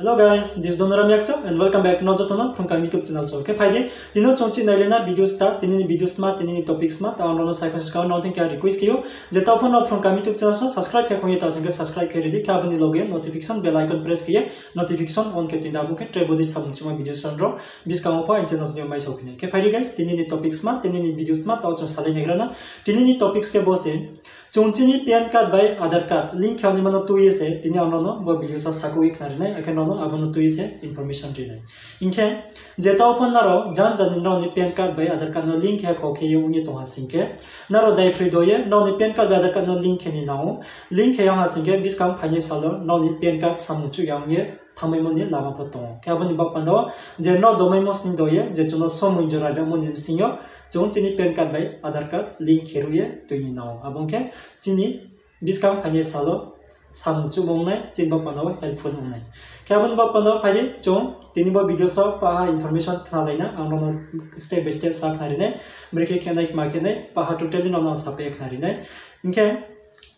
Hello guys, this is Donoram Yakso and welcome back to Nojotono from my YouTube channel. So, okay, Friday, Tino Chonchi Nailena video start, Tinini video smart, Tinini topic smart, and on cycles count, nothing can request you. The top one up from my YouTube channel, subscribe, subscribe, cabin login, notification, bell icon press here, notification on Ketinda Buket, Trebodi Samuchuma videos on draw, Biscamopa and channels near my shopping. Okay, Friday guys, Tinini topic smart, Tinini video smart, also Salinegrana, Tinini topics Kebosin. Chonchini PAN card by Aadhaar card link kya nimano 2 years e tini anono bo video sa saku ik narine akenono abono 2 years e information rine inke jeta upon naro jan janino ni PAN card by Aadhaar card no link ya khoke yungi to hasinke naro dai fridoye no ni PAN card by Aadhaar card no link ni nao link ya hasinke biskam phani salo no ni PAN card samuchu yange thamemoni lama potong kyaboni bakpando je no domaimos ni doye je chuno somu jora ramoni sinyo Chini PAN card by Aadhaar card link heruye tuini now. Abonke chini discount hanya salo samuchu mongnai chin bak panawa helpful mongnai. Kabon bak panawa padi chong tini bo video so paha information khnalaina anono step by step sa khnarine breke khanai makene paha totally nono sape khnarine. Inke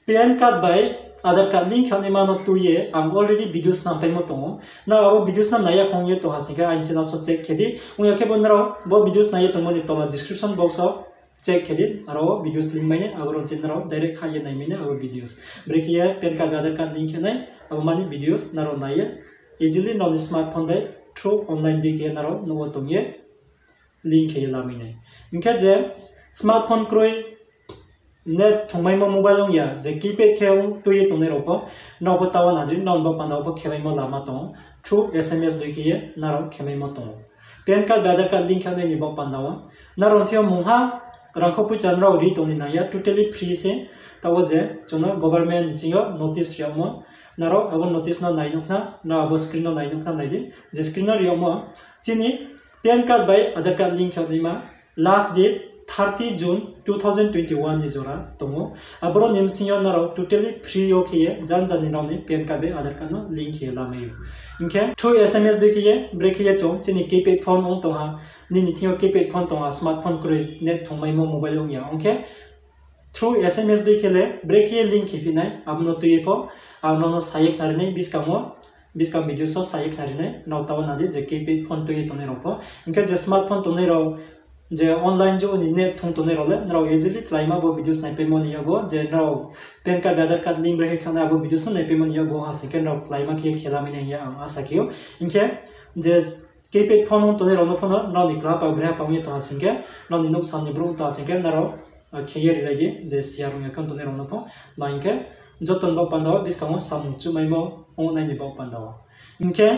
PAN card by Aadhaar card link hanya mano 2 year am already videos nam pemo tongo. Now abo videos nam naya khongye to hasika ain channel so check kedi uya ke bonro bo videos naya to moni to description box so check kedi aro videos link maine abo channel direct haye nai mine abo videos break ye PAN card Aadhaar card link nai abo mani videos naro naya easily non smartphone dai through online dik ye naro no tongye link ye la mine inka je smartphone kroi net thongmai mo mobile ong ya je keypad kheu to ye tone ropo no bo tawan adri non bo panda bo khemai mo lama to through sms doikie naro khemai mo to PAN card Aadhaar card link khane ni bo panda wa naro thio mungha rangkho pu chanra ri to ni na ya totally free se tawo je chono government jingo notice ramo naro abo notice no nai nokna na abo screen no nai nokna nai di je screen no ramo chini PAN card by Aadhaar card link khane ma last date 30 June 2021 ni jora tongo abro nim sinyo naro totally free okay jan jan ni PAN card be Aadhaar card no link he la mayu inke through sms dekiye break ye chong chini keypad phone on to ha ni thio keypad phone to ha smartphone kre net thongmai mo mobile ong ya okay through sms dekele break ye link he pinai abno to ye po abno no sayek narne biskam video so sayek narne no tawana de je keypad phone to ye to ne ropo inke je smartphone to ne ro je online jo ni net thong to ne role nro easily klaima bo videos nai pemoni yago je nro PAN card Aadhaar card link rehe khana bo videos nai pemoni yago ha second nro klaima ke khela mine ya am asa kyo inke je keypad phone to ne ro no phone no ni klap a bra pa ngi to asinke no ni nok samni bro to asinke nro kheyer lagi je share ngi kan to ne ro no pho mainke joton bo pandawa biskamo samu chu mai mo online ni bo pandawa inke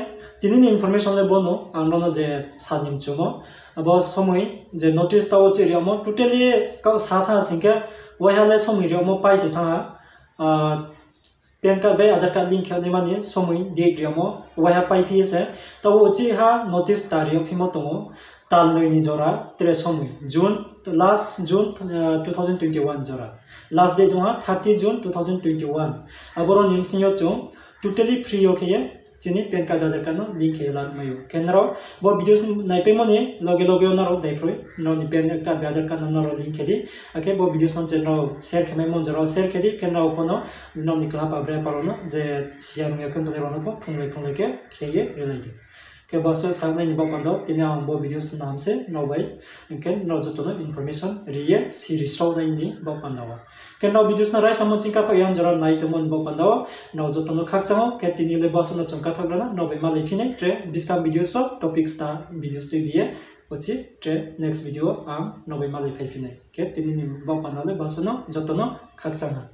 tinini information le bono anono je sanim chumo abo somoi je notice tawo che ramo totally ka satha singke wahale somoi ramo pai se thanga PAN card by Aadhaar card link khane mani somoi date ramo waha pai phi se tawo chi ha notice tario phimo tongo tal noi ni jora tre somoi June last June 2021 jora last date ha 30 June 2021 aboro nim sinyo chong totally free okay chini PAN card Aadhaar card no link he la mayu kenro bo videos nai pe moni loge na ro dai froi no ni PAN card Aadhaar card no ro link he ake bo videos non cheno share khame mon jaro share khedi kenro kono no ni club abra parono je share ngi kan to ro no po phungle ke kheye relai ke baso sangnai ni bo pando tini am bo videos nam se no bai ken no joto no information riye series ro nai ni bo pandawa ken no videos na rai samo chingka tho yan jara nai to mon bo pandawa no joto no khak chango ke tini le baso no chungka tho grana no bai malai phine tre biskam videos so topics ta videos to biye ochi tre next video am no bai malai phine ke tini ni bo panale baso no joto no khak changa